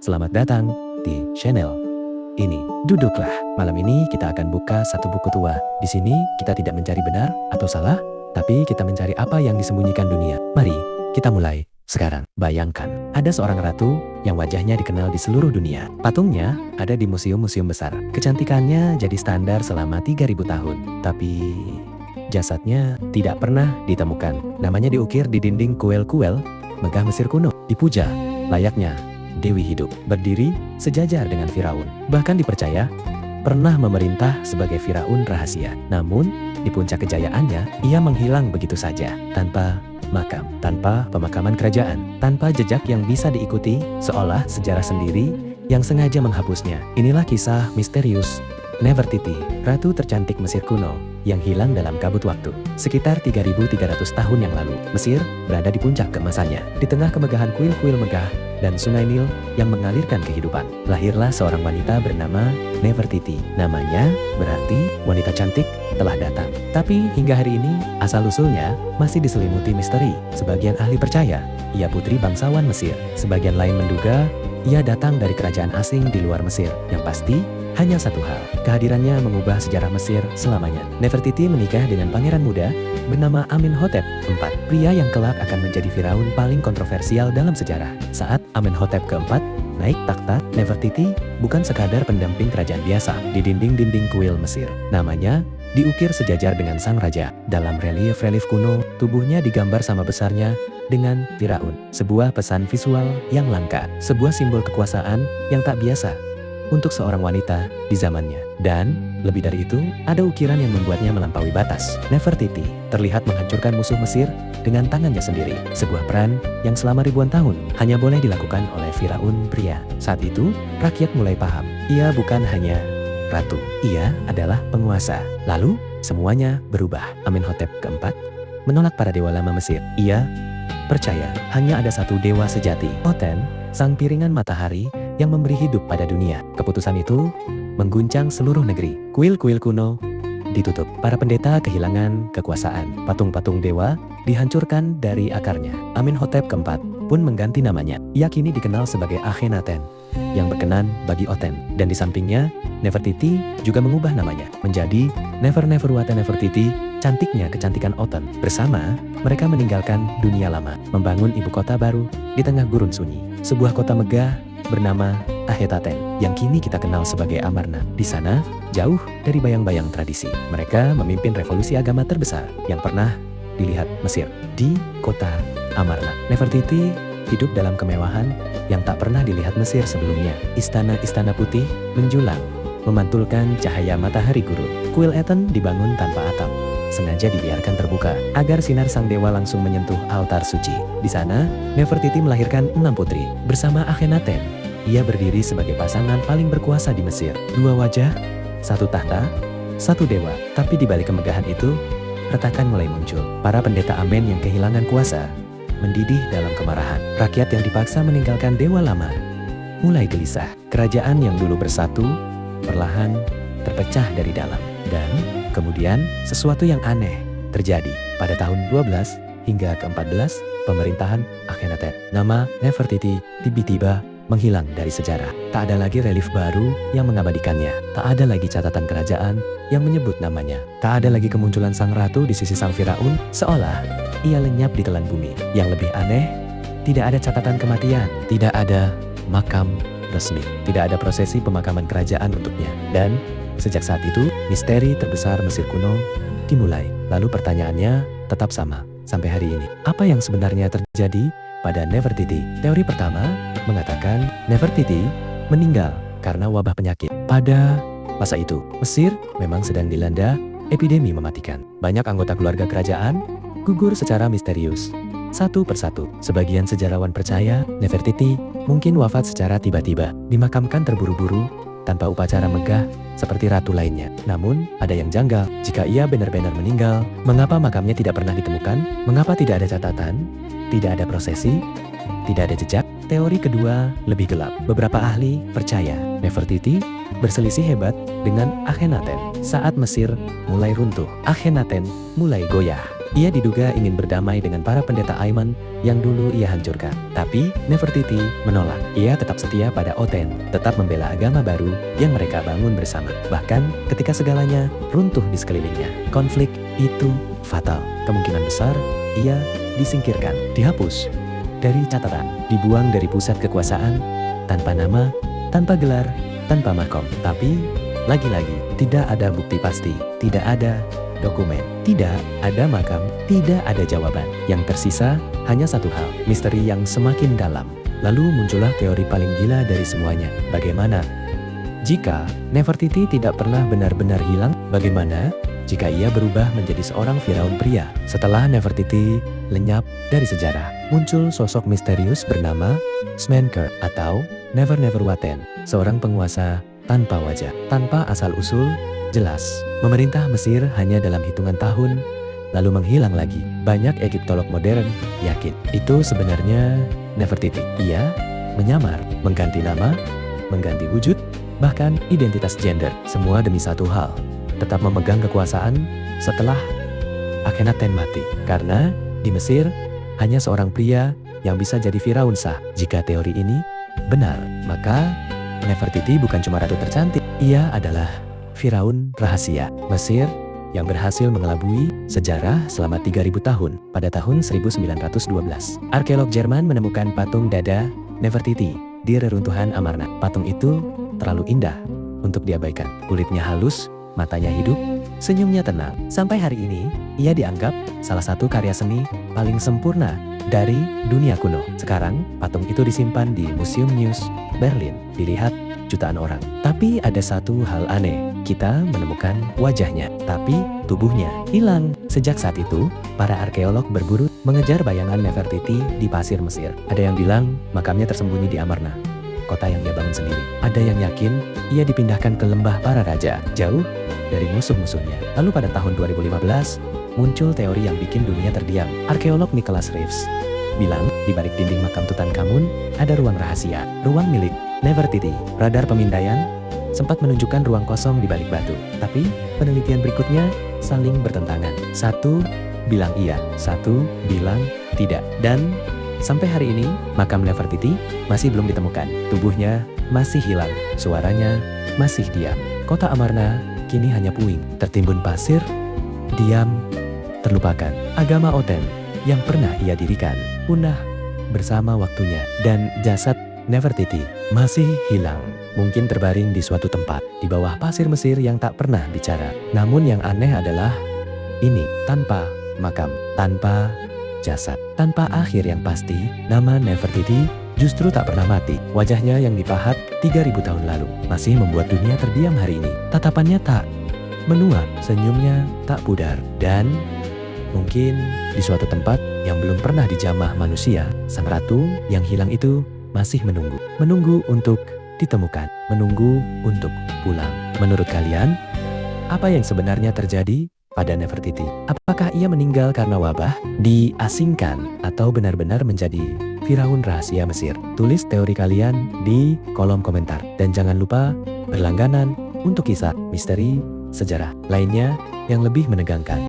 Selamat datang di channel ini. Duduklah. Malam ini kita akan buka satu buku tua. Di sini kita tidak mencari benar atau salah, tapi kita mencari apa yang disembunyikan dunia. Mari kita mulai sekarang. Bayangkan, ada seorang ratu yang wajahnya dikenal di seluruh dunia. Patungnya ada di museum-museum besar. Kecantikannya jadi standar selama 3000 tahun. Tapi jasadnya tidak pernah ditemukan. Namanya diukir di dinding kuil-kuil megah Mesir kuno. Dipuja layaknya dewi hidup. Berdiri sejajar dengan Firaun. Bahkan dipercaya pernah memerintah sebagai Firaun rahasia. Namun di puncak kejayaannya, ia menghilang begitu saja. Tanpa makam, tanpa pemakaman kerajaan, tanpa jejak yang bisa diikuti, seolah sejarah sendiri yang sengaja menghapusnya. Inilah kisah misterius Nefertiti, ratu tercantik Mesir kuno yang hilang dalam kabut waktu. Sekitar 3.300 tahun yang lalu, Mesir berada di puncak keemasannya. Di tengah kemegahan kuil-kuil megah dan sungai Nil yang mengalirkan kehidupan, lahirlah seorang wanita bernama Nefertiti. Namanya berarti wanita cantik telah datang. Tapi hingga hari ini, asal-usulnya masih diselimuti misteri. Sebagian ahli percaya ia putri bangsawan Mesir. Sebagian lain menduga ia datang dari kerajaan asing di luar Mesir. Yang pasti, hanya satu hal, kehadirannya mengubah sejarah Mesir selamanya. Nefertiti menikah dengan pangeran muda bernama Amenhotep IV, pria yang kelak akan menjadi Firaun paling kontroversial dalam sejarah. Saat Amenhotep keempat naik takhta, Nefertiti bukan sekadar pendamping kerajaan biasa di dinding-dinding kuil Mesir. Namanya diukir sejajar dengan sang raja. Dalam relief-relief kuno, tubuhnya digambar sama besarnya dengan Firaun. Sebuah pesan visual yang langka, sebuah simbol kekuasaan yang tak biasa untuk seorang wanita di zamannya. Dan lebih dari itu, ada ukiran yang membuatnya melampaui batas. Nefertiti terlihat menghancurkan musuh Mesir dengan tangannya sendiri. Sebuah peran yang selama ribuan tahun hanya boleh dilakukan oleh Firaun pria. Saat itu, rakyat mulai paham, ia bukan hanya ratu, ia adalah penguasa. Lalu, semuanya berubah. Amenhotep keempat menolak para dewa lama Mesir. Ia percaya hanya ada satu dewa sejati, Oten, sang piringan matahari yang memberi hidup pada dunia. Keputusan itu mengguncang seluruh negeri. Kuil-kuil kuno ditutup. Para pendeta kehilangan kekuasaan. Patung-patung dewa dihancurkan dari akarnya. Amenhotep keempat pun mengganti namanya. Ia kini dikenal sebagai Akhenaten, yang berkenan bagi Oten. Dan di sampingnya, Nefertiti juga mengubah namanya menjadi Nefer-Neferuate Nefertiti, cantiknya kecantikan Oten. Bersama, mereka meninggalkan dunia lama, membangun ibu kota baru di tengah gurun sunyi. Sebuah kota megah bernama Akhetaten, yang kini kita kenal sebagai Amarna. Di sana, jauh dari bayang-bayang tradisi, mereka memimpin revolusi agama terbesar yang pernah dilihat Mesir. Di kota Amarna, Nefertiti hidup dalam kemewahan yang tak pernah dilihat Mesir sebelumnya. Istana-istana putih menjulang, memantulkan cahaya matahari gurun. Kuil Aten dibangun tanpa atap, sengaja dibiarkan terbuka agar sinar sang dewa langsung menyentuh altar suci. Di sana, Nefertiti melahirkan 6 putri bersama Akhenaten. Ia berdiri sebagai pasangan paling berkuasa di Mesir. 2 wajah, 1 tahta, 1 dewa. Tapi di balik kemegahan itu, retakan mulai muncul. Para pendeta Amen yang kehilangan kuasa mendidih dalam kemarahan. Rakyat yang dipaksa meninggalkan dewa lama mulai gelisah. Kerajaan yang dulu bersatu perlahan terpecah dari dalam. Dan kemudian sesuatu yang aneh terjadi. Pada tahun 12 hingga ke-14 pemerintahan Akhenaten, nama Nefertiti tiba-tiba menghilang dari sejarah. Tak ada lagi relief baru yang mengabadikannya. Tak ada lagi catatan kerajaan yang menyebut namanya. Tak ada lagi kemunculan sang ratu di sisi sang Firaun, seolah ia lenyap di telan bumi. Yang lebih aneh, tidak ada catatan kematian, tidak ada makam resmi, tidak ada prosesi pemakaman kerajaan untuknya. Dan sejak saat itu, misteri terbesar Mesir kuno dimulai. Lalu pertanyaannya tetap sama sampai hari ini. Apa yang sebenarnya terjadi pada Nefertiti? Teori pertama mengatakan Nefertiti meninggal karena wabah penyakit. Pada masa itu, Mesir memang sedang dilanda epidemi mematikan. Banyak anggota keluarga kerajaan gugur secara misterius, satu persatu. Sebagian sejarawan percaya Nefertiti mungkin wafat secara tiba-tiba, dimakamkan terburu-buru tanpa upacara megah seperti ratu lainnya. Namun, ada yang janggal. Jika ia benar-benar meninggal, mengapa makamnya tidak pernah ditemukan? Mengapa tidak ada catatan? Tidak ada prosesi? Tidak ada jejak? Teori kedua lebih gelap. Beberapa ahli percaya Nefertiti berselisih hebat dengan Akhenaten. Saat Mesir mulai runtuh, Akhenaten mulai goyah. Ia diduga ingin berdamai dengan para pendeta Aiman yang dulu ia hancurkan. Tapi Nefertiti menolak. Ia tetap setia pada Oten, tetap membela agama baru yang mereka bangun bersama. Bahkan ketika segalanya runtuh di sekelilingnya, konflik itu fatal. Kemungkinan besar ia disingkirkan, dihapus dari catatan, dibuang dari pusat kekuasaan, tanpa nama, tanpa gelar, tanpa makom. Tapi lagi-lagi tidak ada bukti pasti, tidak ada dokumen, tidak ada makam, tidak ada jawaban. Yang tersisa hanya satu hal, misteri yang semakin dalam. Lalu muncullah teori paling gila dari semuanya. Bagaimana jika Nefertiti tidak pernah benar-benar hilang? Bagaimana jika ia berubah menjadi seorang Firaun pria? Setelah Nefertiti lenyap dari sejarah, muncul sosok misterius bernama Smenkhare atau Nefer Nefer Waten, seorang penguasa tanpa wajah, tanpa asal-usul jelas. Memerintah Mesir hanya dalam hitungan tahun, lalu menghilang lagi. Banyak Egiptolog modern yakin itu sebenarnya Nefertiti. Ia menyamar, mengganti nama, mengganti wujud, bahkan identitas gender. Semua demi satu hal, tetap memegang kekuasaan setelah Akhenaten mati. Karena di Mesir hanya seorang pria yang bisa jadi Firaun sah. Jika teori ini benar, maka Nefertiti bukan cuma ratu tercantik, ia adalah Firaun rahasia Mesir yang berhasil mengelabui sejarah selama 3000 tahun. Pada tahun 1912, arkeolog Jerman menemukan patung dada Nefertiti di reruntuhan Amarna. Patung itu terlalu indah untuk diabaikan. Kulitnya halus, matanya hidup, senyumnya tenang. Sampai hari ini, ia dianggap salah satu karya seni paling sempurna dari dunia kuno. Sekarang, patung itu disimpan di Museum Neues, Berlin, dilihat jutaan orang. Tapi ada satu hal aneh, kita menemukan wajahnya, tapi tubuhnya hilang. Sejak saat itu, para arkeolog berburu mengejar bayangan Nefertiti di pasir Mesir. Ada yang bilang makamnya tersembunyi di Amarna, kota yang ia bangun sendiri. Ada yang yakin ia dipindahkan ke lembah para raja, jauh dari musuh-musuhnya. Lalu pada tahun 2015, muncul teori yang bikin dunia terdiam. Arkeolog Nicholas Reeves bilang di balik dinding makam Tutankhamun ada ruang rahasia, ruang milik Nefertiti. Radar pemindaian sempat menunjukkan ruang kosong di balik batu, tapi penelitian berikutnya saling bertentangan. Satu bilang iya, satu bilang tidak. Dan sampai hari ini, makam Nefertiti masih belum ditemukan. Tubuhnya masih hilang, suaranya masih diam. Kota Amarna kini hanya puing, tertimbun pasir, diam, terlupakan. Agama Oten yang pernah ia dirikan punah bersama waktunya, dan jasad Nefertiti masih hilang. Mungkin terbaring di suatu tempat di bawah pasir Mesir yang tak pernah bicara. Namun yang aneh adalah ini, tanpa makam, tanpa jasad, tanpa akhir yang pasti, nama Nefertiti justru tak pernah mati. Wajahnya yang dipahat 3000 tahun lalu masih membuat dunia terdiam hari ini. Tatapannya tak menua, senyumnya tak pudar, dan mungkin di suatu tempat yang belum pernah dijamah manusia, sang ratu yang hilang itu masih menunggu untuk ditemukan, menunggu untuk pulang. Menurut kalian, apa yang sebenarnya terjadi pada Nefertiti? Apakah ia meninggal karena wabah, diasingkan, atau benar-benar menjadi Firaun rahasia Mesir? Tulis teori kalian di kolom komentar. Dan jangan lupa berlangganan untuk kisah misteri sejarah lainnya yang lebih menegangkan.